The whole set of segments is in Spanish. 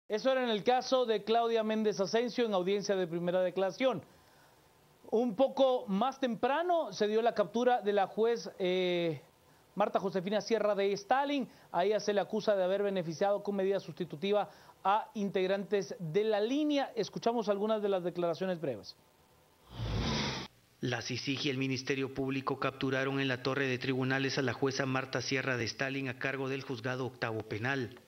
Eso era en el caso de Claudia Méndez Asensio en audiencia de primera declaración. Un poco más temprano se dio la captura de la juez Marta Josefina Sierra de Stalin. A ella se le acusa de haber beneficiado con medida sustitutiva a integrantes de la línea. Escuchamos algunas de las declaraciones breves. La CICIG y el Ministerio Público capturaron en la torre de tribunales a la jueza Marta Sierra de Stalin a cargo del juzgado octavo penal.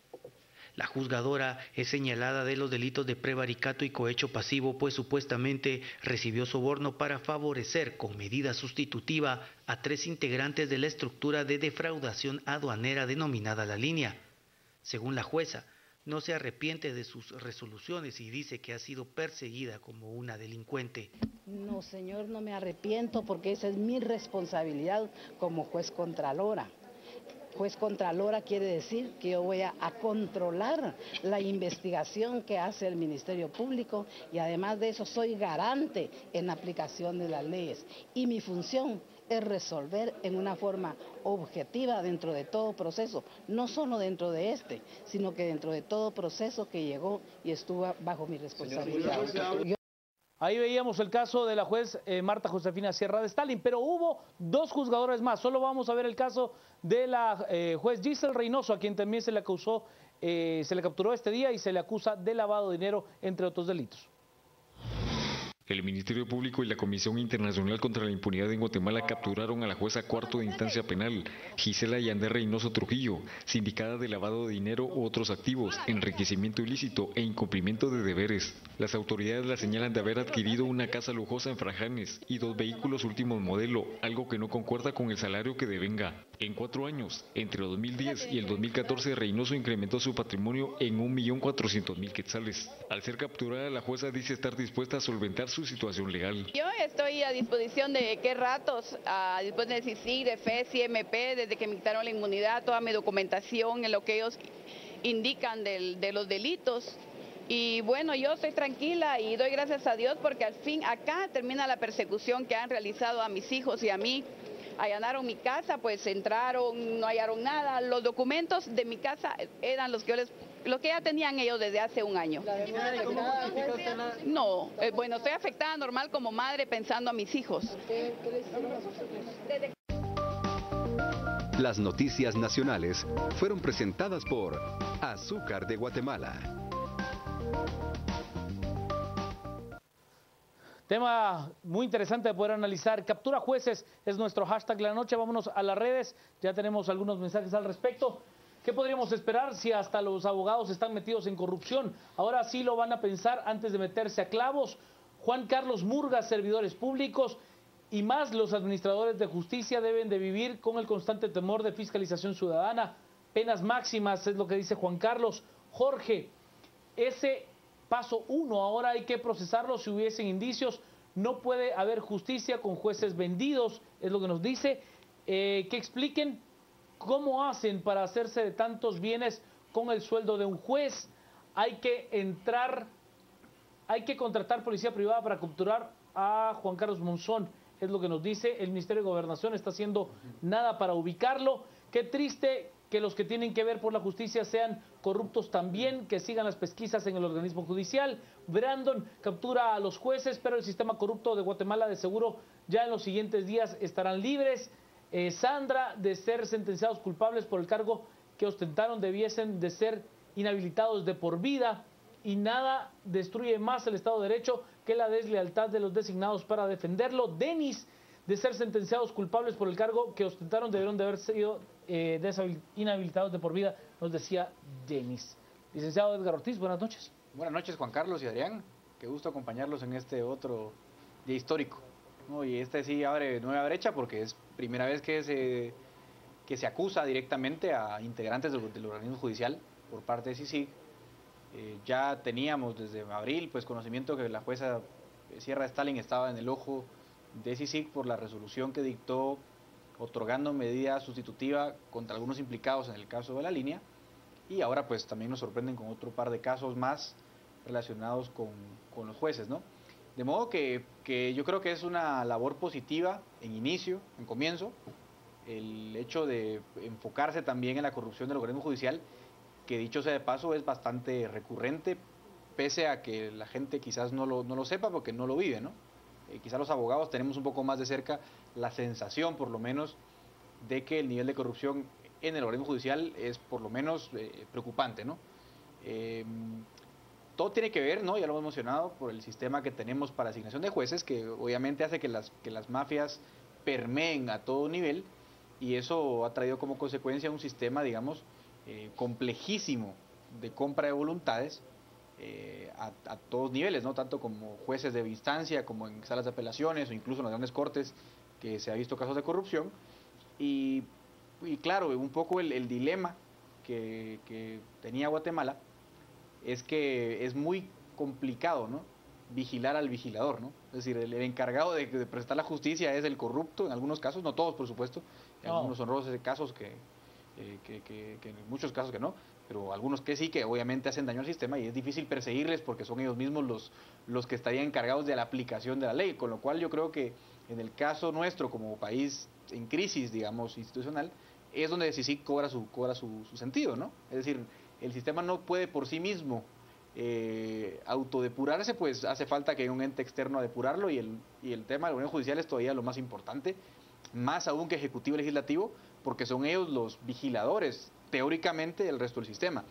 La juzgadora es señalada de los delitos de prevaricato y cohecho pasivo, pues supuestamente recibió soborno para favorecer con medida sustitutiva a 3 integrantes de la estructura de defraudación aduanera denominada La Línea. Según la jueza, no se arrepiente de sus resoluciones y dice que ha sido perseguida como una delincuente. No, señor, no me arrepiento porque esa es mi responsabilidad como juez contralora. Juez contralora quiere decir que yo voy a controlar la investigación que hace el Ministerio Público y además de eso soy garante en la aplicación de las leyes. Y mi función es resolver en una forma objetiva dentro de todo proceso, no solo dentro de este, sino que dentro de todo proceso que llegó y estuvo bajo mi responsabilidad. Ahí veíamos el caso de la juez Marta Josefina Sierra de Stalin, pero hubo 2 juzgadores más. Solo vamos a ver el caso de la juez Giselle Reynoso, a quien también se le acusó, se le capturó este día y se le acusa de lavado de dinero, entre otros delitos. El Ministerio Público y la Comisión Internacional contra la Impunidad en Guatemala capturaron a la jueza cuarto de instancia penal, Gisela Yander Reynoso Trujillo, sindicada de lavado de dinero u otros activos, enriquecimiento ilícito e incumplimiento de deberes. Las autoridades la señalan de haber adquirido una casa lujosa en Frajanes y 2 vehículos último modelo, algo que no concuerda con el salario que devenga. En 4 años, entre 2010 y el 2014, Reynoso incrementó su patrimonio en 1.400.000 quetzales. Al ser capturada, la jueza dice estar dispuesta a solventar su situación legal. Yo estoy a disposición de qué ratos, después de CICIG, de FES y MP, desde que me quitaron la inmunidad, toda mi documentación en lo que ellos indican de los delitos. Y bueno, yo estoy tranquila y doy gracias a Dios porque al fin acá termina la persecución que han realizado a mis hijos y a mí. Allanaron mi casa, pues entraron, no hallaron nada. Los documentos de mi casa eran los que ya tenían ellos desde hace un año. No, bueno, estoy afectada normal como madre pensando a mis hijos. Las noticias nacionales fueron presentadas por Azúcar de Guatemala. Tema muy interesante de poder analizar. Captura jueces es nuestro hashtag de la noche. Vámonos a las redes. Ya tenemos algunos mensajes al respecto. ¿Qué podríamos esperar si hasta los abogados están metidos en corrupción? Ahora sí lo van a pensar antes de meterse a clavos. Juan Carlos Murga, servidores públicos y más los administradores de justicia deben de vivir con el constante temor de fiscalización ciudadana. Penas máximas es lo que dice Juan Carlos. Jorge, ese paso 1, ahora hay que procesarlo si hubiesen indicios. No puede haber justicia con jueces vendidos, es lo que nos dice. Que expliquen cómo hacen para hacerse de tantos bienes con el sueldo de un juez. Hay que contratar policía privada para capturar a Juan Carlos Monzón, es lo que nos dice. El Ministerio de Gobernación está haciendo nada para ubicarlo. Qué triste que los que tienen que ver por la justicia sean corruptos también, que sigan las pesquisas en el organismo judicial. Brandon captura a los jueces, pero el sistema corrupto de Guatemala de seguro ya en los siguientes días estarán libres. Sandra, de ser sentenciados culpables por el cargo que ostentaron, debiesen de ser inhabilitados de por vida. Y nada destruye más el Estado de Derecho que la deslealtad de los designados para defenderlo. Denis, de ser sentenciados culpables por el cargo que ostentaron, debieron de haber sido inhabilitados de por vida, nos decía Denis. Licenciado Edgar Ortiz, buenas noches. Buenas noches, Juan Carlos y Adrián. Qué gusto acompañarlos en este otro día histórico, ¿no? Y este sí abre nueva brecha porque es primera vez que se acusa directamente a integrantes del organismo judicial por parte de CICIG. Ya teníamos desde abril pues conocimiento que la jueza Sierra de Stalin estaba en el ojo de CICIG por la resolución que dictó otorgando medida sustitutiva contra algunos implicados en el caso de La Línea, y ahora pues también nos sorprenden con otro par de casos más relacionados con los jueces, ¿no? De modo que yo creo que es una labor positiva en comienzo, el hecho de enfocarse también en la corrupción del organismo judicial que dicho sea de paso es bastante recurrente, pese a que la gente quizás no lo sepa porque no lo vive, ¿no? Quizás los abogados tenemos un poco más de cerca la sensación, por lo menos, de que el nivel de corrupción en el organismo judicial es por lo menos preocupante, ¿no? Todo tiene que ver, ¿no? Ya lo hemos mencionado, por el sistema que tenemos para asignación de jueces, que obviamente hace que las mafias permeen a todo nivel, y eso ha traído como consecuencia un sistema, digamos, complejísimo de compra de voluntades a todos niveles, ¿no? Tanto como jueces de instancia, como en salas de apelaciones o incluso en las grandes cortes, que se ha visto casos de corrupción. Y claro, un poco el dilema que tenía Guatemala es que es muy complicado, ¿no? Vigilar al vigilador, ¿no? Es decir, el encargado de prestar la justicia es el corrupto, en algunos casos, no todos por supuesto, en algunos honrosos casos que en muchos casos que no, pero algunos que sí, que obviamente hacen daño al sistema, y es difícil perseguirles porque son ellos mismos los que estarían encargados de la aplicación de la ley, con lo cual yo creo que en el caso nuestro como país en crisis, digamos, institucional, es donde sí cobra su sentido, ¿no? Es decir, el sistema no puede por sí mismo autodepurarse, pues hace falta que haya un ente externo a depurarlo, y el tema de la Unión Judicial es todavía lo más importante, más aún que Ejecutivo y Legislativo, porque son ellos los vigiladores, teóricamente, del resto del sistema.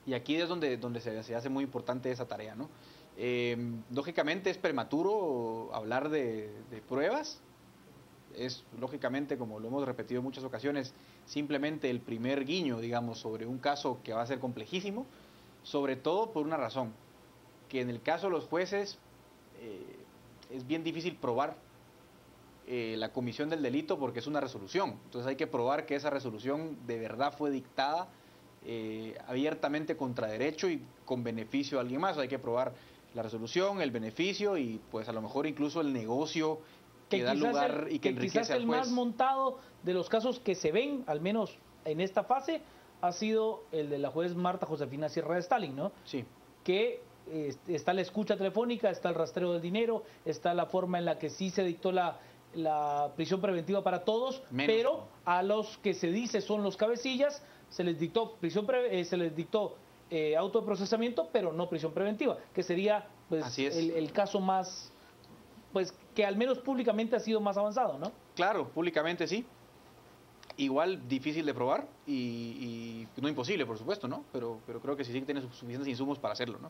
Y aquí es donde se hace muy importante esa tarea, ¿no? Lógicamente es prematuro hablar de pruebas, es lógicamente, como lo hemos repetido en muchas ocasiones, simplemente el primer guiño, digamos, sobre un caso que va a ser complejísimo, sobre todo por una razón, que en el caso de los jueces es bien difícil probar la comisión del delito porque es una resolución. Entonces hay que probar que esa resolución de verdad fue dictada abiertamente contra derecho y con beneficio a alguien más. Hay que probar la resolución, el beneficio y pues a lo mejor incluso el negocio que da lugar y que enriquece quizás al el juez. más montado de los casos que se ven, al menos en esta fase, ha sido el de la juez Marta Josefina Sierra de Stalin, ¿no? Sí. Que está la escucha telefónica, está el rastreo del dinero, está la forma en la que sí se dictó la prisión preventiva para todos, pero a los que se dice son los cabecillas se les dictó auto de procesamiento, pero no prisión preventiva, que sería pues el caso más, pues que al menos públicamente ha sido más avanzado, ¿no? Claro, públicamente sí. Igual difícil de probar y no imposible, por supuesto, ¿no? Pero creo que sí tiene suficientes insumos para hacerlo, ¿no?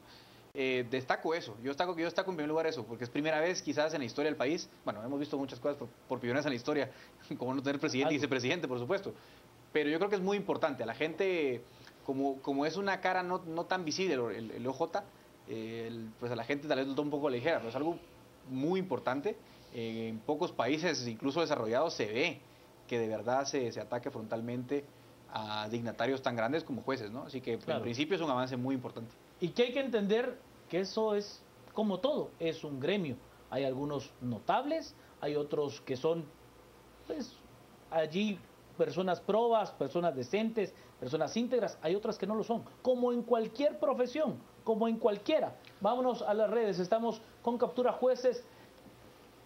Destaco eso, yo destaco en primer lugar eso, porque es primera vez quizás en la historia del país, bueno, hemos visto muchas cosas por primera vez en la historia, como no tener presidente y vicepresidente, por supuesto, pero yo creo que es muy importante, a la gente, como es una cara no tan visible, el OJ, pues a la gente tal vez lo toma un poco ligera, pero es algo muy importante. En pocos países, incluso desarrollados, se ve que de verdad se ataque frontalmente a dignatarios tan grandes como jueces, ¿no? Así que claro, en principio es un avance muy importante. Y que hay que entender que eso es como todo, es un gremio. Hay algunos notables, hay otros que son, pues, allí personas probas, personas decentes, personas íntegras, hay otras que no lo son, como en cualquier profesión, como en cualquiera. Vámonos a las redes, estamos con Captura Jueces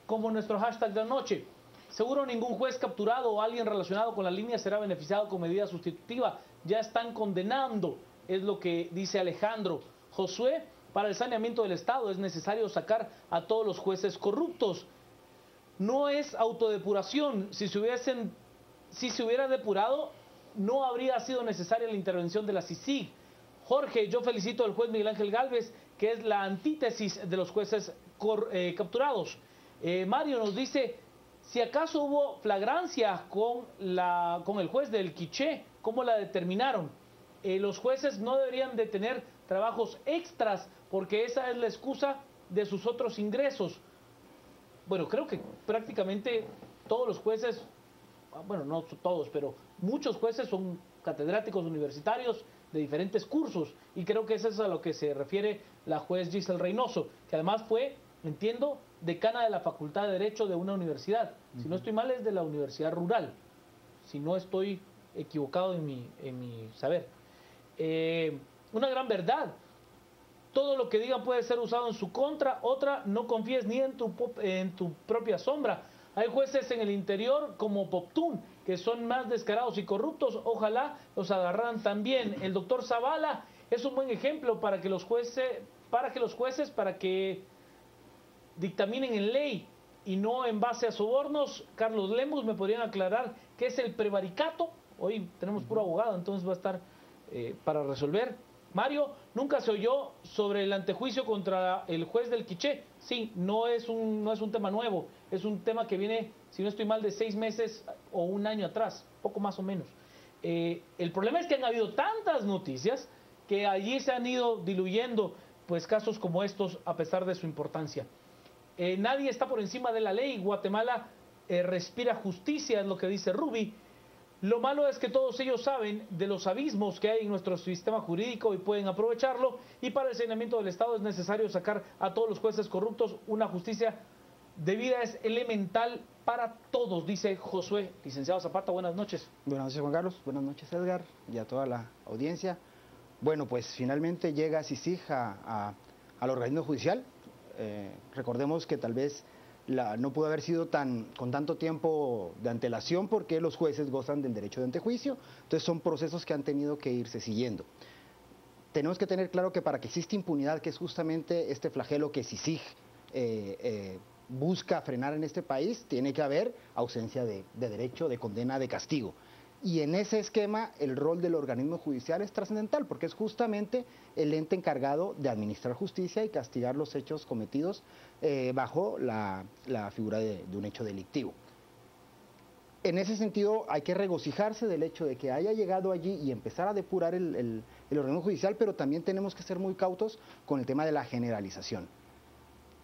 como nuestro hashtag de la noche. Seguro ningún juez capturado o alguien relacionado con la línea será beneficiado con medida sustitutiva. Ya están condenando, es lo que dice Alejandro. Josué, para el saneamiento del Estado es necesario sacar a todos los jueces corruptos. No es autodepuración. Si se hubiera depurado, no habría sido necesaria la intervención de la CICIG. Jorge, yo felicito al juez Miguel Ángel Gálvez, que es la antítesis de los jueces capturados. Mario nos dice, si acaso hubo flagrancia con el juez del Quiché, ¿cómo la determinaron? Los jueces no deberían de tener trabajos extras porque esa es la excusa de sus otros ingresos. Bueno, creo que prácticamente todos los jueces, bueno, no todos, pero muchos jueces son catedráticos universitarios de diferentes cursos y creo que eso es a lo que se refiere la juez Giselle Reynoso, que además fue, entiendo, decana de la Facultad de Derecho de una universidad. Si no estoy mal, es de la Universidad Rural, si no estoy equivocado en mi saber. Una gran verdad. Todo lo que digan puede ser usado en su contra. Otra, no confíes ni en tu propia sombra. Hay jueces en el interior como Poptún, que son más descarados y corruptos, ojalá los agarraran también. El doctor Zavala es un buen ejemplo para que los jueces, para que dictaminen en ley y no en base a sobornos. Carlos Lemus, ¿me podrían aclarar qué es el prevaricato? Hoy tenemos puro abogado, entonces va a estar para resolver. Mario, nunca se oyó sobre el antejuicio contra el juez del Quiché. Sí, no es un tema nuevo, es un tema que viene, si no estoy mal, de 6 meses o un año atrás, poco más o menos. El problema es que han habido tantas noticias que allí se han ido diluyendo pues casos como estos a pesar de su importancia. Nadie está por encima de la ley. Guatemala respira justicia, es lo que dice Ruby. Lo malo es que todos ellos saben de los abismos que hay en nuestro sistema jurídico y pueden aprovecharlo, y para el saneamiento del Estado es necesario sacar a todos los jueces corruptos. Una justicia debida es elemental para todos, dice Josué. Licenciado Zapata, buenas noches. Buenas noches, Juan Carlos. Buenas noches, Edgar, y a toda la audiencia. Bueno, pues finalmente llega CICIG al organismo judicial. Recordemos que tal vez no pudo haber sido con tanto tiempo de antelación porque los jueces gozan del derecho de antejuicio, entonces son procesos que han tenido que irse siguiendo. Tenemos que tener claro que para que exista impunidad, que es justamente este flagelo que CICIG busca frenar en este país, tiene que haber ausencia de derecho, de condena, de castigo. Y en ese esquema el rol del organismo judicial es trascendental porque es justamente el ente encargado de administrar justicia y castigar los hechos cometidos bajo la figura de un hecho delictivo. En ese sentido hay que regocijarse del hecho de que haya llegado allí y empezar a depurar el organismo judicial, pero también tenemos que ser muy cautos con el tema de la generalización.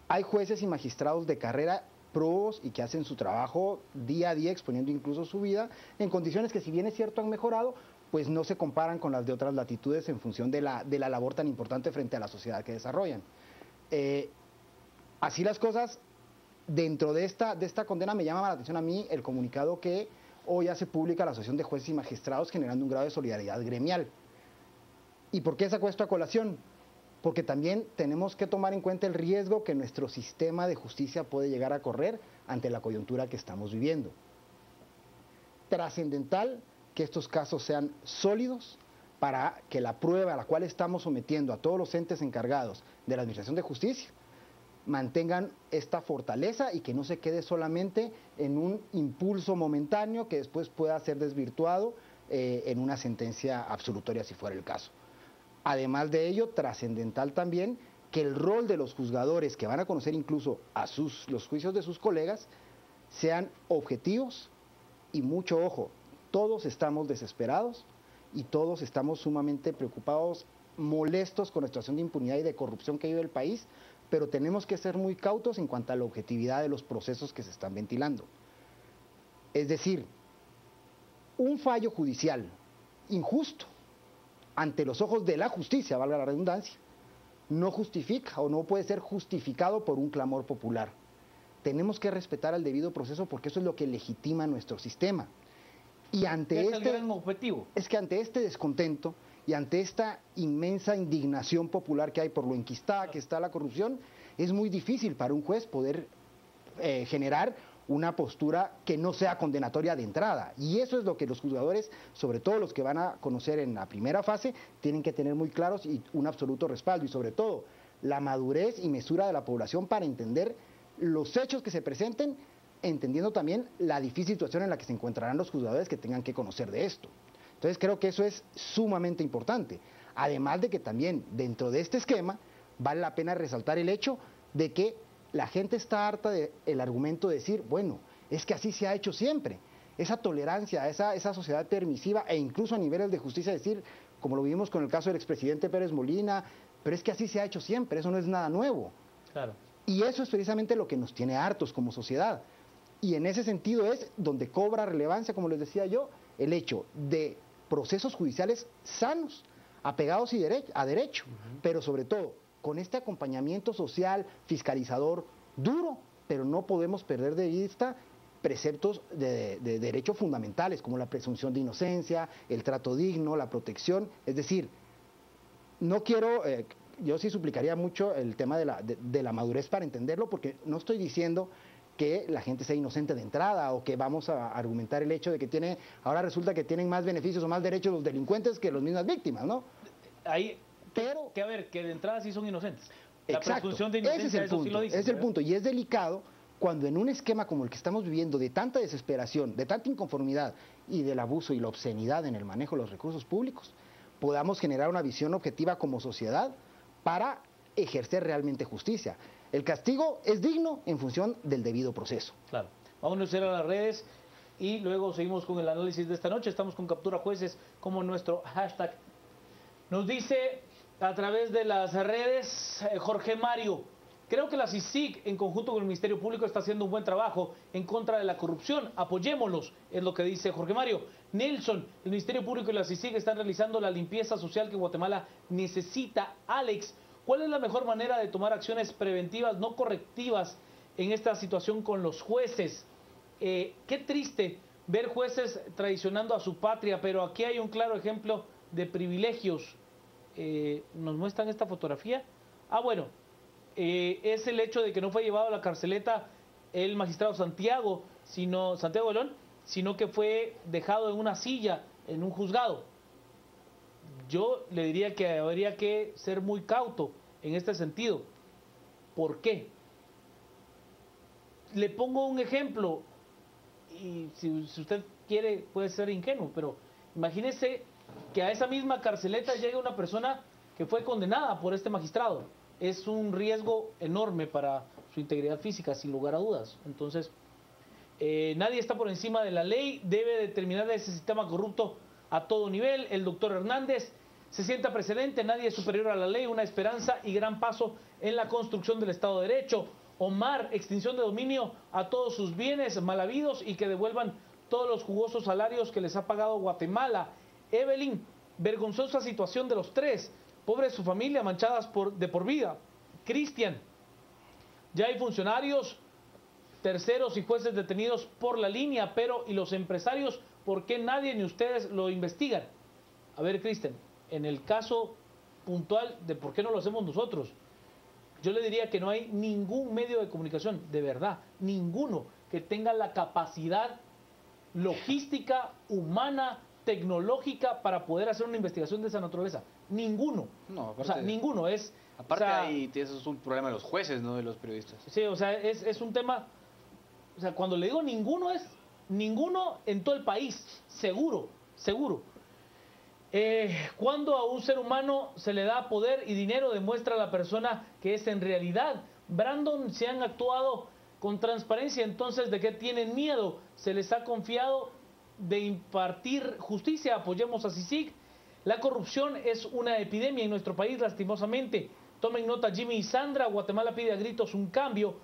Hay jueces y magistrados de carrera probos y que hacen su trabajo día a día exponiendo incluso su vida en condiciones que, si bien es cierto han mejorado, pues no se comparan con las de otras latitudes en función de la labor tan importante frente a la sociedad que desarrollan. Así las cosas, dentro de esta condena me llama la atención a mí el comunicado que hoy hace pública la Asociación de Jueces y Magistrados, generando un grado de solidaridad gremial. ¿Y por qué saco esto a colación? Porque también tenemos que tomar en cuenta el riesgo que nuestro sistema de justicia puede llegar a correr ante la coyuntura que estamos viviendo. Trascendental que estos casos sean sólidos para que la prueba a la cual estamos sometiendo a todos los entes encargados de la Administración de Justicia mantengan esta fortaleza y que no se quede solamente en un impulso momentáneo que después pueda ser desvirtuado en una sentencia absolutoria si fuera el caso. Además de ello, trascendental también que el rol de los juzgadores que van a conocer incluso a los juicios de sus colegas sean objetivos y mucho ojo, todos estamos desesperados y todos estamos sumamente preocupados, molestos con la situación de impunidad y de corrupción que vive el país, pero tenemos que ser muy cautos en cuanto a la objetividad de los procesos que se están ventilando. Es decir, un fallo judicial injusto ante los ojos de la justicia, valga la redundancia, no justifica o no puede ser justificado por un clamor popular. Tenemos que respetar el debido proceso porque eso es lo que legitima nuestro sistema. Y ante el gran objetivo. Es que ante este descontento y ante esta inmensa indignación popular que hay por lo enquistada que está la corrupción, es muy difícil para un juez poder generar una postura que no sea condenatoria de entrada. Y eso es lo que los juzgadores, sobre todo los que van a conocer en la primera fase, tienen que tener muy claros y un absoluto respaldo. Y sobre todo, la madurez y mesura de la población para entender los hechos que se presenten, entendiendo también la difícil situación en la que se encontrarán los juzgadores que tengan que conocer de esto. Entonces creo que eso es sumamente importante. Además de que también dentro de este esquema vale la pena resaltar el hecho de que la gente está harta del argumento de decir, bueno, es que así se ha hecho siempre. Esa tolerancia, esa sociedad permisiva e incluso a niveles de justicia decir, como lo vimos con el caso del expresidente Pérez Molina, pero es que así se ha hecho siempre, eso no es nada nuevo. Claro. Y eso es precisamente lo que nos tiene hartos como sociedad. Y en ese sentido es donde cobra relevancia, como les decía yo, el hecho de procesos judiciales sanos, apegados a derecho, pero sobre todo con este acompañamiento social, fiscalizador, duro, pero no podemos perder de vista preceptos de derecho fundamentales, como la presunción de inocencia, el trato digno, la protección. Es decir, no quiero, yo sí suplicaría mucho el tema de la madurez para entenderlo, porque no estoy diciendo que la gente sea inocente de entrada o que vamos a argumentar el hecho de que ahora resulta que tienen más beneficios o más derechos los delincuentes que las mismas víctimas, ¿no? Ahí, pero que a ver, que de entrada sí son inocentes. La exacto, presunción de inocencia, ese es el eso punto, sí lo dice. es el punto, y es delicado cuando en un esquema como el que estamos viviendo, de tanta desesperación, de tanta inconformidad y del abuso y la obscenidad en el manejo de los recursos públicos, podamos generar una visión objetiva como sociedad para ejercer realmente justicia. El castigo es digno en función del debido proceso. Claro. Vamos a ir a las redes y luego seguimos con el análisis de esta noche. Estamos con Captura Jueces como nuestro hashtag. Nos dice a través de las redes Jorge Mario: creo que la CICIG en conjunto con el Ministerio Público está haciendo un buen trabajo en contra de la corrupción. Apoyémoslos, es lo que dice Jorge Mario. Nelson: el Ministerio Público y la CICIG están realizando la limpieza social que Guatemala necesita. Alex: ¿cuál es la mejor manera de tomar acciones preventivas, no correctivas, en esta situación con los jueces? Qué triste ver jueces traicionando a su patria, pero aquí hay un claro ejemplo de privilegios. Nos muestran esta fotografía. Bueno, es el hecho de que no fue llevado a la carceleta el magistrado Santiago León, sino que fue dejado en una silla en un juzgado. Yo le diría que habría que ser muy cauto en este sentido. ¿Por qué? Le pongo un ejemplo, y si usted quiere puede ser ingenuo, pero imagínese que a esa misma carceleta llegue una persona que fue condenada por este magistrado. Es un riesgo enorme para su integridad física, sin lugar a dudas. Entonces, nadie está por encima de la ley, debe determinar ese sistema corrupto a todo nivel. El doctor Hernández: se sienta precedente, nadie es superior a la ley, una esperanza y gran paso en la construcción del Estado de Derecho. Omar: extinción de dominio a todos sus bienes mal habidos y que devuelvan todos los jugosos salarios que les ha pagado Guatemala. Evelyn: vergonzosa situación de los tres, pobre su familia, manchadas de por vida. Cristian: ya hay funcionarios, terceros y jueces detenidos por la línea, pero ¿y los empresarios? ¿Por qué nadie ni ustedes lo investigan? A ver, Cristian, en el caso puntual de por qué no lo hacemos nosotros, yo le diría que no hay ningún medio de comunicación, de verdad, ninguno, que tenga la capacidad logística, humana, tecnológica para poder hacer una investigación de esa naturaleza. Ninguno. No, aparte, o sea, ninguno. Aparte, eso es un problema de los jueces, no de los periodistas. Sí, o sea, es un tema. O sea, cuando le digo ninguno, es ninguno en todo el país. Seguro, seguro. Cuando a un ser humano se le da poder y dinero, demuestra a la persona que es en realidad. Brandon: se han actuado con transparencia, entonces ¿de qué tienen miedo? Se les ha confiado de impartir justicia. Apoyemos a CICIG. La corrupción es una epidemia en nuestro país, lastimosamente. Tomen nota Jimmy y Sandra: Guatemala pide a gritos un cambio.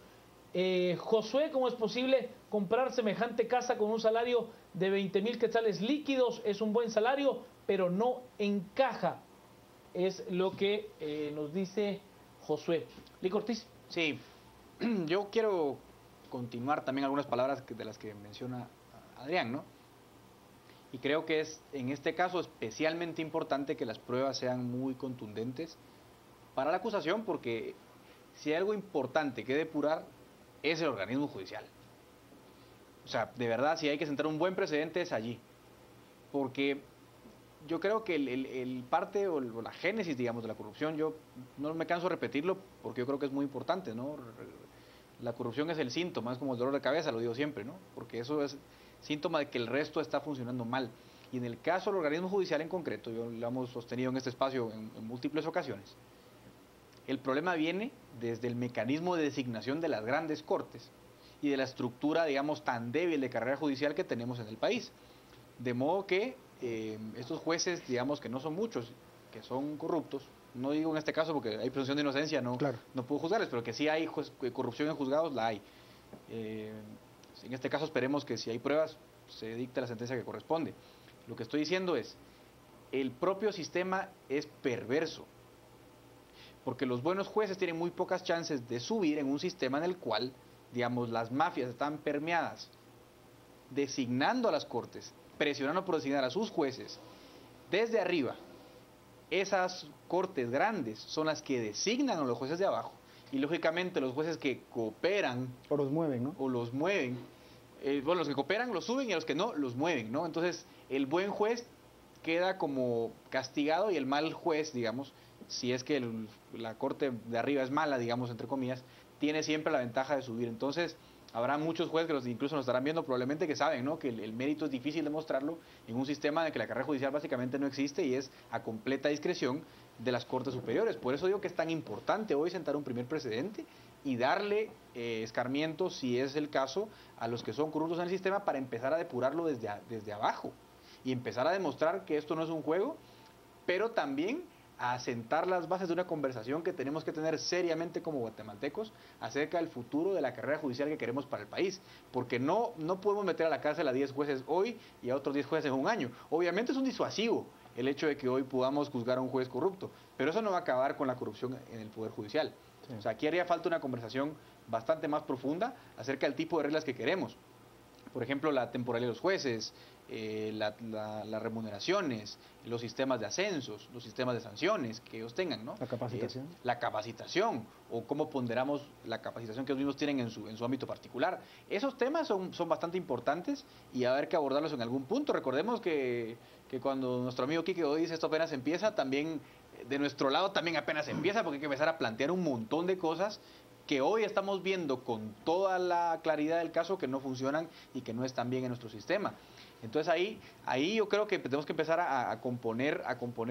Josué: ¿cómo es posible comprar semejante casa con un salario de 20,000 quetzales líquidos? Es un buen salario, pero no encaja. Es lo que nos dice Josué. Lico Ortiz. Sí, yo quiero continuar también algunas palabras de las que menciona Adrián, ¿no? Y creo que es en este caso especialmente importante que las pruebas sean muy contundentes para la acusación, porque si hay algo importante que depurar es el organismo judicial. O sea, de verdad, si hay que sentar un buen precedente es allí. Porque yo creo que el parte o la génesis, digamos, de la corrupción, yo no me canso de repetirlo porque yo creo que es muy importante, ¿no? La corrupción es el síntoma, es como el dolor de cabeza, lo digo siempre, ¿no? Porque eso es síntoma de que el resto está funcionando mal. Y en el caso del organismo judicial en concreto, yo lo hemos sostenido en este espacio en múltiples ocasiones, el problema viene desde el mecanismo de designación de las grandes cortes y de la estructura, digamos, tan débil de carrera judicial que tenemos en el país. De modo que estos jueces, digamos, que no son muchos, que son corruptos, no digo en este caso porque hay presunción de inocencia, no, claro, no puedo juzgarles, pero que sí hay corrupción en juzgados, la hay. En este caso esperemos que si hay pruebas se dicte la sentencia que corresponde. Lo que estoy diciendo es, el propio sistema es perverso, porque los buenos jueces tienen muy pocas chances de subir en un sistema en el cual, digamos, las mafias están permeadas, designando a las cortes, presionando por designar a sus jueces desde arriba. Esas cortes grandes son las que designan a los jueces de abajo y lógicamente los jueces que cooperan O los mueven, ¿no? o los mueven, bueno, los que cooperan los suben y a los que no los mueven, ¿no? Entonces el buen juez queda como castigado y el mal juez, digamos, si es que la corte de arriba es mala, digamos, entre comillas, tiene siempre la ventaja de subir. Entonces habrá muchos jueces que incluso nos estarán viendo probablemente que saben, ¿no?, que el mérito es difícil demostrarlo en un sistema en el que la carrera judicial básicamente no existe y es a completa discreción de las cortes superiores. Por eso digo que es tan importante hoy sentar un primer precedente y darle escarmiento, si es el caso, a los que son corruptos en el sistema para empezar a depurarlo desde abajo y empezar a demostrar que esto no es un juego, pero también a sentar las bases de una conversación que tenemos que tener seriamente como guatemaltecos acerca del futuro de la carrera judicial que queremos para el país, porque no podemos meter a la cárcel a 10 jueces hoy y a otros 10 jueces en un año. Obviamente es un disuasivo el hecho de que hoy podamos juzgar a un juez corrupto, pero eso no va a acabar con la corrupción en el Poder Judicial. Sí. O sea, aquí haría falta una conversación bastante más profunda acerca del tipo de reglas que queremos. Por ejemplo, la temporalidad de los jueces, las remuneraciones, los sistemas de ascensos, los sistemas de sanciones que ellos tengan, ¿no? La capacitación. La capacitación, o cómo ponderamos la capacitación que ellos mismos tienen en su ámbito particular. Esos temas son bastante importantes y a ver que abordarlos en algún punto. Recordemos que cuando nuestro amigo Quique hoy dice esto apenas empieza, también de nuestro lado también apenas empieza, porque hay que empezar a plantear un montón de cosas que hoy estamos viendo con toda la claridad del caso que no funcionan y que no están bien en nuestro sistema. Entonces ahí yo creo que tenemos que empezar a componer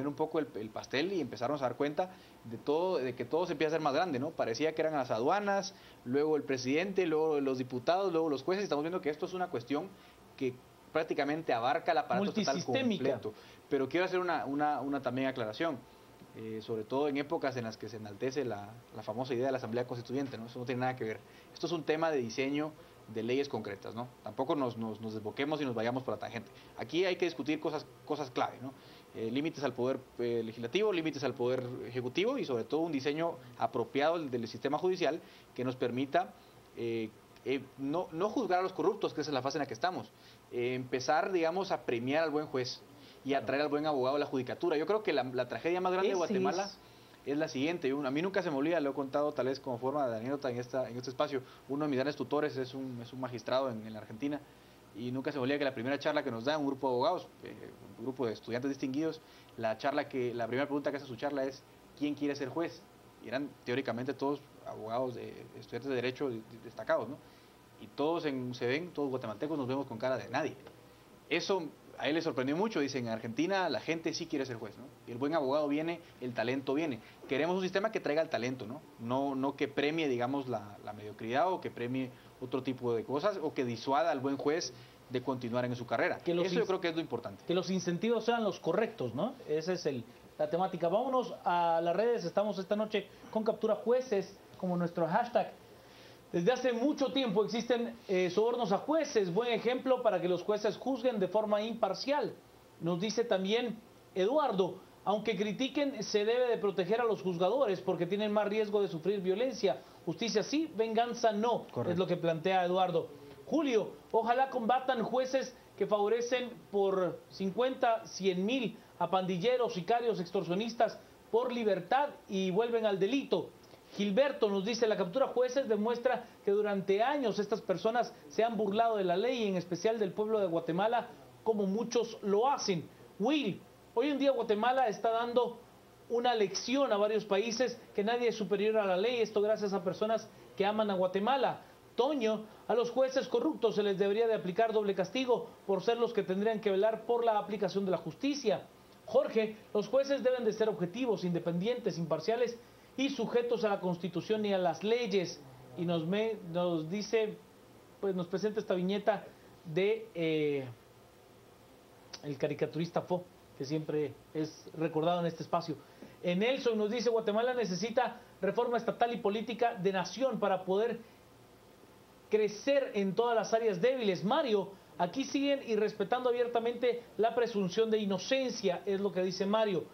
un poco el pastel y empezarnos a dar cuenta de que todo se empieza a hacer más grande, ¿no? Parecía que eran las aduanas, luego el presidente, luego los diputados, luego los jueces, y estamos viendo que esto es una cuestión que prácticamente abarca el aparato estatal completo. Pero quiero hacer una también aclaración. Sobre todo en épocas en las que se enaltece la famosa idea de la Asamblea Constituyente, ¿no? Eso no tiene nada que ver. Esto es un tema de diseño de leyes concretas, ¿no? Tampoco nos desboquemos y nos vayamos por la tangente. Aquí hay que discutir cosas clave, ¿no? Límites al poder legislativo, límites al poder ejecutivo y sobre todo un diseño apropiado del sistema judicial que nos permita no juzgar a los corruptos, que esa es la fase en la que estamos, empezar, digamos, a premiar al buen juez y atraer al buen abogado a la judicatura. Yo creo que la tragedia más grande de Guatemala es la siguiente. A mí nunca se me olvida, lo he contado tal vez como forma de anécdota en este espacio. Uno de mis grandes tutores es un magistrado en la Argentina y nunca se me olvida que la primera charla que nos da un grupo de abogados, un grupo de estudiantes distinguidos, la primera pregunta que hace su charla es ¿quién quiere ser juez? Y eran teóricamente todos abogados, estudiantes de derecho destacados, ¿no? Y todos todos guatemaltecos nos vemos con cara de nadie. Eso a él le sorprendió mucho. Dice, en Argentina la gente sí quiere ser juez, ¿no? Y el buen abogado viene, el talento viene. Queremos un sistema que traiga el talento, ¿no? No que premie, digamos, la mediocridad o que premie otro tipo de cosas o que disuada al buen juez de continuar en su carrera. Eso yo creo que es lo importante. Que los incentivos sean los correctos, ¿no? Esa es la temática. Vámonos a las redes. Estamos esta noche con Captura Jueces como nuestro hashtag. Desde hace mucho tiempo existen sobornos a jueces, buen ejemplo para que los jueces juzguen de forma imparcial. Nos dice también Eduardo, aunque critiquen, se debe de proteger a los juzgadores porque tienen más riesgo de sufrir violencia. Justicia sí, venganza no. Correcto. Es lo que plantea Eduardo. Julio, ojalá combatan jueces que favorecen por 50, 100 mil a pandilleros, sicarios, extorsionistas por libertad y vuelven al delito. Gilberto nos dice, la captura jueces demuestra que durante años estas personas se han burlado de la ley, en especial del pueblo de Guatemala, como muchos lo hacen. Will, hoy en día Guatemala está dando una lección a varios países que nadie es superior a la ley, esto gracias a personas que aman a Guatemala. Toño, a los jueces corruptos se les debería de aplicar doble castigo por ser los que tendrían que velar por la aplicación de la justicia. Jorge, los jueces deben de ser objetivos, independientes, imparciales y sujetos a la Constitución y a las leyes. Y nos dice, pues nos presenta esta viñeta de el caricaturista Fo, que siempre es recordado en este espacio. Nelson nos dice, Guatemala necesita reforma estatal y política de nación para poder crecer en todas las áreas débiles. Mario, aquí siguen irrespetando abiertamente la presunción de inocencia, es lo que dice Mario.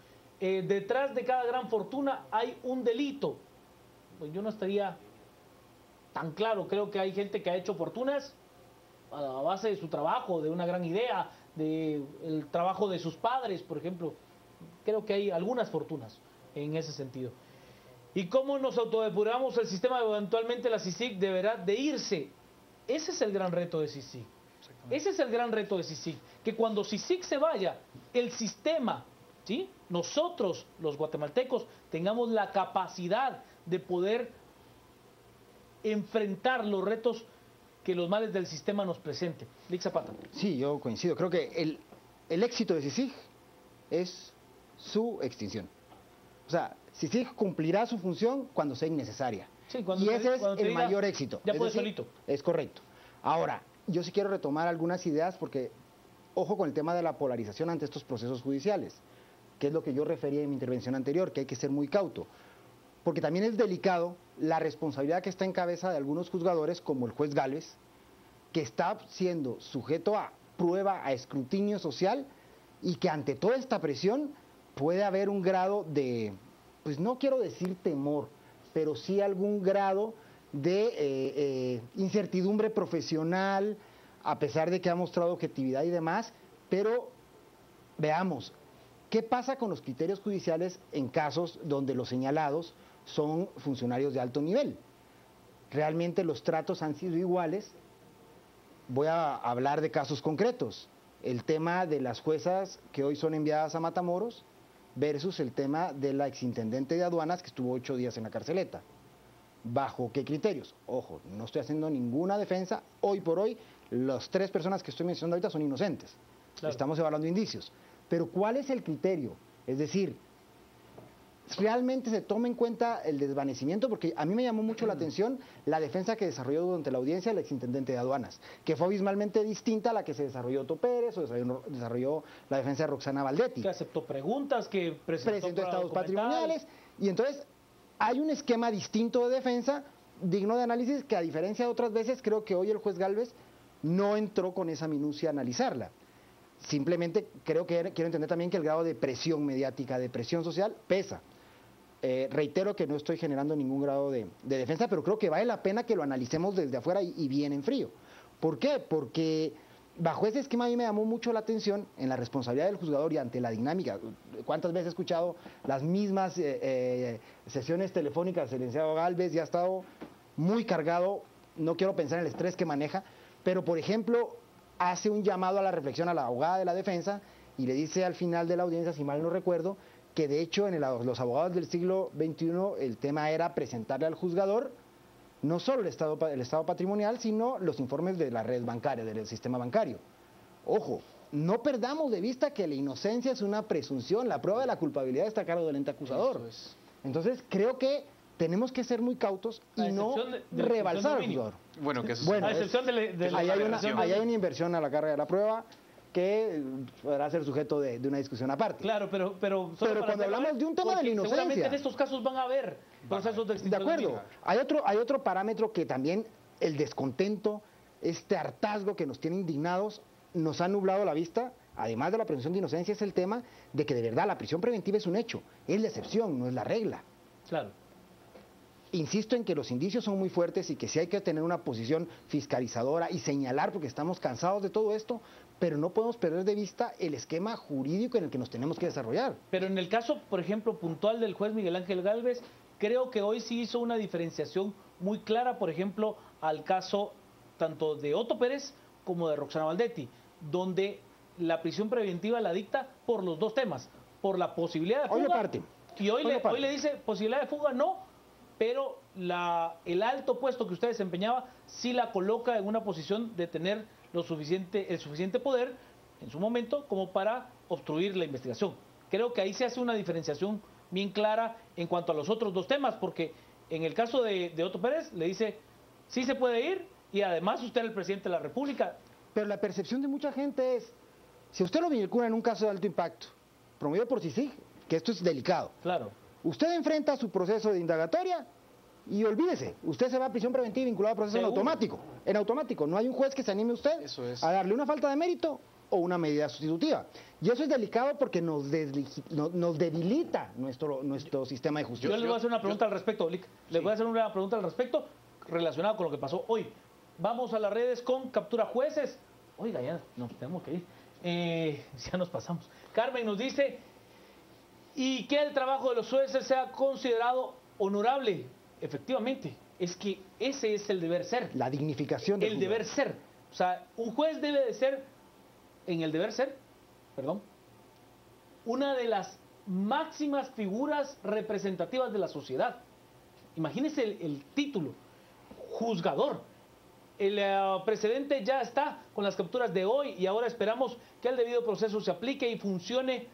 Detrás de cada gran fortuna hay un delito. Pues yo no estaría tan claro. Creo que hay gente que ha hecho fortunas a base de su trabajo, de una gran idea, del trabajo de sus padres, por ejemplo. Creo que hay algunas fortunas en ese sentido. ¿Y cómo nos autodepuramos el sistema? Eventualmente la CICIG deberá de irse. Ese es el gran reto de CICIG. Ese es el gran reto de CICIG. Que cuando CICIG se vaya, el sistema, ¿sí?, nosotros, los guatemaltecos, tengamos la capacidad de poder enfrentar los retos que los males del sistema nos presenten. Lic Zapata. Sí, yo coincido. Creo que el éxito de CICIG es su extinción. O sea, CICIG cumplirá su función cuando sea innecesaria. Sí, y ese es el mayor éxito. Ya es puede decir, solito. Es correcto. Ahora, yo sí quiero retomar algunas ideas porque, ojo con el tema de la polarización ante estos procesos judiciales, que es lo que yo refería en mi intervención anterior, que hay que ser muy cauto. Porque también es delicado la responsabilidad que está en cabeza de algunos juzgadores, como el juez Gálvez, que está siendo sujeto a prueba, a escrutinio social, y que ante toda esta presión puede haber un grado de, pues no quiero decir temor, pero sí algún grado de incertidumbre profesional, a pesar de que ha mostrado objetividad y demás. Pero veamos, ¿qué pasa con los criterios judiciales en casos donde los señalados son funcionarios de alto nivel? ¿Realmente los tratos han sido iguales? Voy a hablar de casos concretos. El tema de las juezas que hoy son enviadas a Matamoros versus el tema de la exintendente de aduanas que estuvo 8 días en la carceleta. ¿Bajo qué criterios? Ojo, no estoy haciendo ninguna defensa. Hoy por hoy, las 3 personas que estoy mencionando ahorita son inocentes. Claro. Estamos evaluando indicios. Pero ¿cuál es el criterio? Es decir, ¿realmente se toma en cuenta el desvanecimiento? Porque a mí me llamó mucho la atención la defensa que desarrolló durante la audiencia el exintendente de aduanas, que fue abismalmente distinta a la que se desarrolló Otto Pérez o desarrolló la defensa de Roxana Valdetti. Que aceptó preguntas, que presentó estados patrimoniales. Y entonces hay un esquema distinto de defensa, digno de análisis, que a diferencia de otras veces, creo que hoy el juez Gálvez no entró con esa minucia a analizarla. Simplemente quiero entender también que el grado de presión mediática, de presión social, pesa. Reitero que no estoy generando ningún grado de defensa, pero creo que vale la pena que lo analicemos desde afuera y bien en frío. ¿Por qué? Porque bajo ese esquema a mí me llamó mucho la atención en la responsabilidad del juzgador y ante la dinámica. ¿Cuántas veces he escuchado las mismas sesiones telefónicas del licenciado Gálvez? Ya ha estado muy cargado, no quiero pensar en el estrés que maneja, pero por ejemplo hace un llamado a la reflexión a la abogada de la defensa y le dice al final de la audiencia, si mal no recuerdo, que de hecho en los abogados del siglo XXI el tema era presentarle al juzgador no solo el estado patrimonial, sino los informes de la red bancaria, del sistema bancario. Ojo, no perdamos de vista que la inocencia es una presunción, la prueba de la culpabilidad está a cargo del ente acusador. Entonces creo que tenemos que ser muy cautos y no rebalsar al juzgador. Bueno, que eso a excepción ahí hay una inversión a la carga de la prueba que podrá ser sujeto de una discusión aparte. Claro, pero cuando hablamos de un tema de la inocencia, seguramente en estos casos van a haber procesos de extinción. De acuerdo. Hay otro parámetro que también el descontento, este hartazgo que nos tiene indignados, nos ha nublado la vista. Además de la presunción de inocencia, es el tema de que de verdad la prisión preventiva es un hecho, es la excepción, no es la regla. Claro. Insisto en que los indicios son muy fuertes y que sí hay que tener una posición fiscalizadora y señalar, porque estamos cansados de todo esto, pero no podemos perder de vista el esquema jurídico en el que nos tenemos que desarrollar. Pero en el caso, por ejemplo, puntual del juez Miguel Ángel Gálvez, creo que hoy sí hizo una diferenciación muy clara, por ejemplo, al caso tanto de Otto Pérez como de Roxana Valdetti, donde la prisión preventiva la dicta por los dos temas, por la posibilidad de fuga. Hoy le parte. Y hoy le dice, posibilidad de fuga no, pero el alto puesto que usted desempeñaba sí la coloca en una posición de tener el suficiente poder en su momento como para obstruir la investigación. Creo que ahí se hace una diferenciación bien clara en cuanto a los otros dos temas, porque en el caso de Otto Pérez le dice, sí se puede ir y además usted es el presidente de la República. Pero la percepción de mucha gente es, si usted lo vincula en un caso de alto impacto, promovido por CICIG, que esto es delicado. Claro. Usted enfrenta su proceso de indagatoria y olvídese, usted se va a prisión preventiva vinculado a proceso en automático. En automático, no hay un juez que se anime a usted a darle una falta de mérito o una medida sustitutiva. Y eso es delicado porque nos debilita nuestro sistema de justicia. Yo les voy a hacer una pregunta al respecto, Lic. Les voy a hacer una pregunta al respecto relacionada con lo que pasó hoy. Vamos a las redes con captura jueces. Oiga, ya nos tenemos que ir. Ya nos pasamos. Carmen nos dice, y que el trabajo de los jueces sea considerado honorable, efectivamente, es que ese es el deber ser. La dignificación del El deber ser. O sea, un juez debe de ser, en el deber ser, perdón, una de las máximas figuras representativas de la sociedad. Imagínense el título, juzgador. El precedente ya está con las capturas de hoy y ahora esperamos que el debido proceso se aplique y funcione.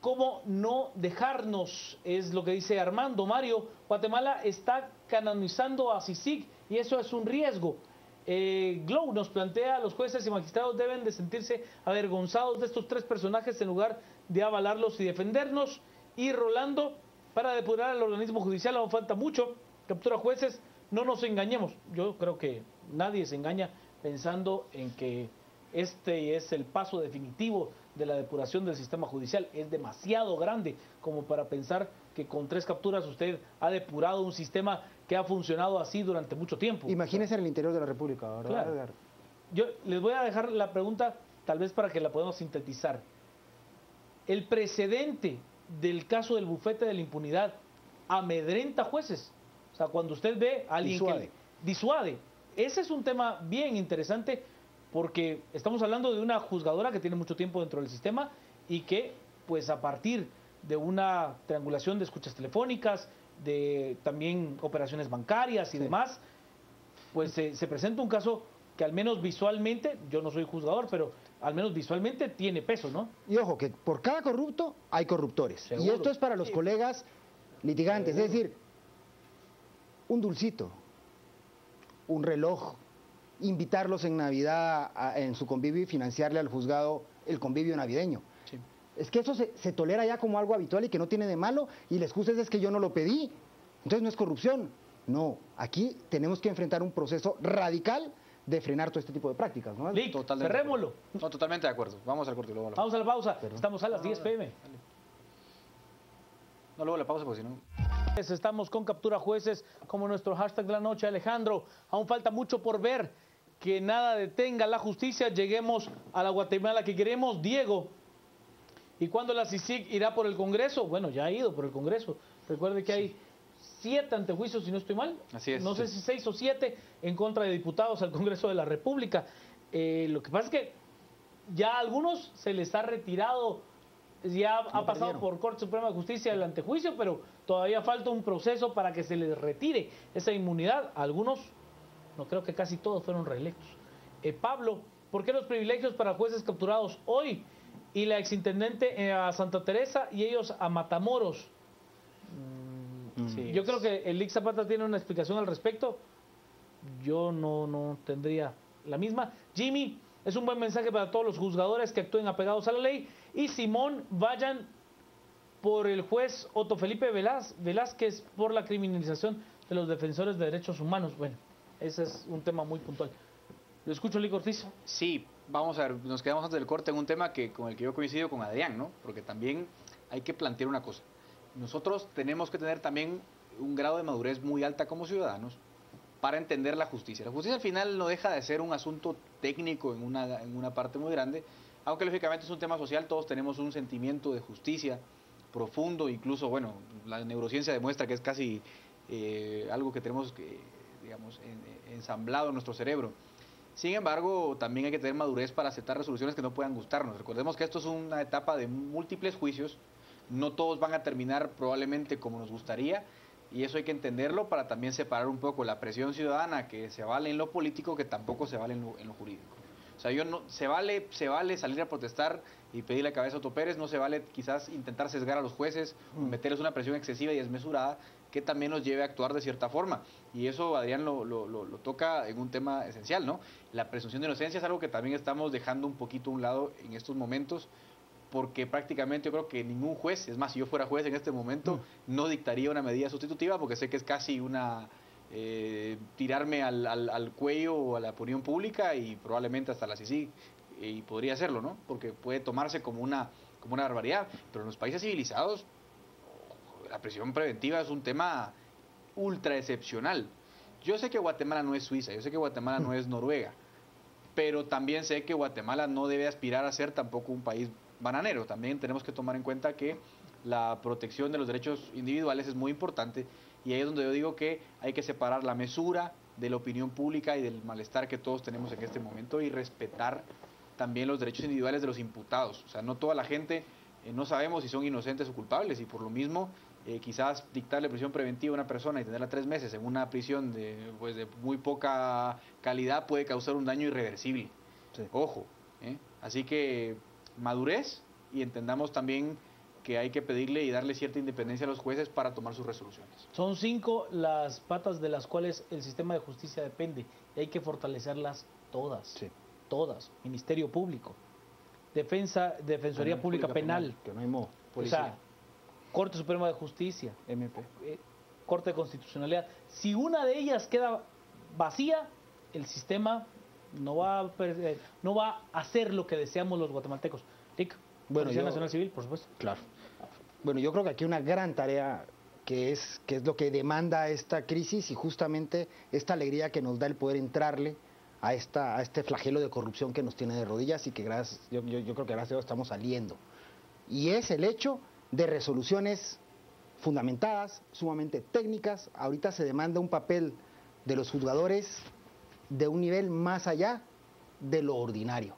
¿Cómo no dejarnos? Es lo que dice Armando Mario. Guatemala está canonizando a CICIG y eso es un riesgo. Glow nos plantea: los jueces y magistrados deben de sentirse avergonzados de estos tres personajes en lugar de avalarlos y defendernos. Y Rolando: para depurar al organismo judicial aún falta mucho. Captura jueces, no nos engañemos. Yo creo que nadie se engaña pensando en que este es el paso definitivo de la depuración del sistema judicial. Es demasiado grande como para pensar que con 3 capturas usted ha depurado un sistema que ha funcionado así durante mucho tiempo. Imagínese en el interior de la República, ¿verdad? Claro. Yo les voy a dejar la pregunta, tal vez para que la podamos sintetizar. El precedente del caso del bufete de la impunidad amedrenta jueces. O sea, cuando usted ve a alguien que disuade. Ese es un tema bien interesante, porque estamos hablando de una juzgadora que tiene mucho tiempo dentro del sistema y que, pues a partir de una triangulación de escuchas telefónicas, de también operaciones bancarias y demás, pues se presenta un caso que al menos visualmente, yo no soy juzgador, pero al menos visualmente tiene peso, ¿no? Y ojo, que por cada corrupto hay corruptores. Seguro. Y esto es para los colegas litigantes, es decir, un dulcito, un reloj, invitarlos en Navidad en su convivio y financiarle al juzgado el convivio navideño. Sí. Es que eso se tolera ya como algo habitual y que no tiene de malo, y la excusa es que yo no lo pedí, entonces no es corrupción. No, aquí tenemos que enfrentar un proceso radical de frenar todo este tipo de prácticas, ¿no? Lick, cerrémoslo. No, totalmente de acuerdo. Vamos al corte y luego a la Vamos a la pausa. Estamos a las 10 p.m. No, luego la pausa porque si no... Estamos con Captura Jueces como nuestro hashtag de la noche. Alejandro, aún falta mucho por ver. Que nada detenga la justicia. Lleguemos a la Guatemala que queremos. Diego, ¿y cuándo la CICIG irá por el Congreso? Bueno, ya ha ido por el Congreso. Recuerde que hay 7 antejuicios, si no estoy mal. Así es. No sé si 6 o 7 en contra de diputados al Congreso de la República. Lo que pasa es que ya a algunos se les ha retirado, ya ha pasado por Corte Suprema de Justicia el antejuicio, pero todavía falta un proceso para que se les retire esa inmunidad. Algunos, no creo que casi todos fueron reelectos. Pablo, ¿por qué los privilegios para jueces capturados hoy y la exintendente a Santa Teresa y ellos a Matamoros? Sí, yo creo que el Lick Zapata tiene una explicación al respecto. Yo no tendría la misma. Jimmy, es un buen mensaje para todos los juzgadores que actúen apegados a la ley. Y Simón, vayan por el juez Otto Felipe Velázquez por la criminalización de los defensores de derechos humanos. Bueno, ese es un tema muy puntual. ¿Lo escucho, Lick Ortiz? Sí, vamos a ver, nos quedamos antes del corte en un tema con el que yo coincido con Adrián, ¿no? Porque también hay que plantear una cosa. Nosotros tenemos que tener también un grado de madurez muy alta como ciudadanos para entender la justicia. La justicia al final no deja de ser un asunto técnico en una parte muy grande, aunque lógicamente es un tema social. Todos tenemos un sentimiento de justicia profundo, incluso, bueno, la neurociencia demuestra que es casi algo que tenemos, digamos, ensamblado en nuestro cerebro. Sin embargo, también hay que tener madurez para aceptar resoluciones que no puedan gustarnos. Recordemos que esto es una etapa de múltiples juicios, no todos van a terminar probablemente como nos gustaría, y eso hay que entenderlo para también separar un poco la presión ciudadana que se vale en lo político, que tampoco se vale en lo jurídico. O sea, se vale salir a protestar y pedir la cabeza a Otto Pérez, no se vale quizás intentar sesgar a los jueces, meterles una presión excesiva y desmesurada que también los lleve a actuar de cierta forma. Y eso Adrián lo toca en un tema esencial, ¿no? La presunción de inocencia es algo que también estamos dejando un poquito a un lado en estos momentos, porque prácticamente yo creo que ningún juez, es más, si yo fuera juez en este momento, no dictaría una medida sustitutiva, porque sé que es casi una tirarme al cuello o a la opinión pública, y probablemente hasta la CICIG, y podría hacerlo, ¿no? Porque puede tomarse como una barbaridad, pero en los países civilizados la prisión preventiva es un tema ultra excepcional. Yo sé que Guatemala no es Suiza, yo sé que Guatemala no es Noruega, pero también sé que Guatemala no debe aspirar a ser tampoco un país bananero. También tenemos que tomar en cuenta que la protección de los derechos individuales es muy importante Y ahí es donde yo digo que hay que separar la mesura de la opinión pública y del malestar que todos tenemos en este momento y respetar también los derechos individuales de los imputados. O sea, no toda la gente, no sabemos si son inocentes o culpables, y por lo mismo quizás dictarle prisión preventiva a una persona y tenerla 3 meses en una prisión de muy poca calidad puede causar un daño irreversible. Sí. Ojo, así que madurez, y entendamos también que hay que pedirle y darle cierta independencia a los jueces para tomar sus resoluciones. Son 5 las patas de las cuales el sistema de justicia depende y hay que fortalecerlas todas. Sí. Todas. Ministerio Público, Defensoría Pública Penal, que no hay modo. o sea, Corte Suprema de Justicia, MP. Corte de Constitucionalidad. Si una de ellas queda vacía, el sistema no va a hacer lo que deseamos los guatemaltecos. Rick, Bueno, Policía Nacional Civil, por supuesto. Claro. Bueno, yo creo que aquí una gran tarea que es lo que demanda esta crisis y justamente esta alegría que nos da el poder entrarle a este flagelo de corrupción que nos tiene de rodillas y que yo creo que gracias a Dios estamos saliendo. Y es el hecho de resoluciones fundamentadas, sumamente técnicas. Ahorita se demanda un papel de los juzgadores de un nivel más allá de lo ordinario.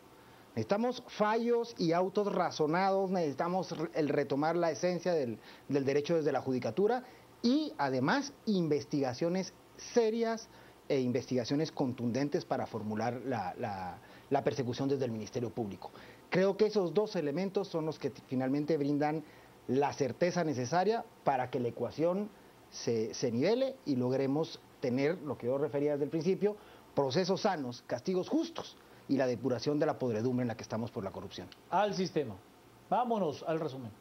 Necesitamos fallos y autos razonados, necesitamos el retomar la esencia del derecho desde la judicatura y además investigaciones serias e investigaciones contundentes para formular la persecución desde el Ministerio Público. Creo que esos 2 elementos son los que finalmente brindan la certeza necesaria para que la ecuación se nivele y logremos tener, lo que yo refería desde el principio, procesos sanos, castigos justos y la depuración de la podredumbre en la que estamos por la corrupción. Al sistema. Vámonos al resumen.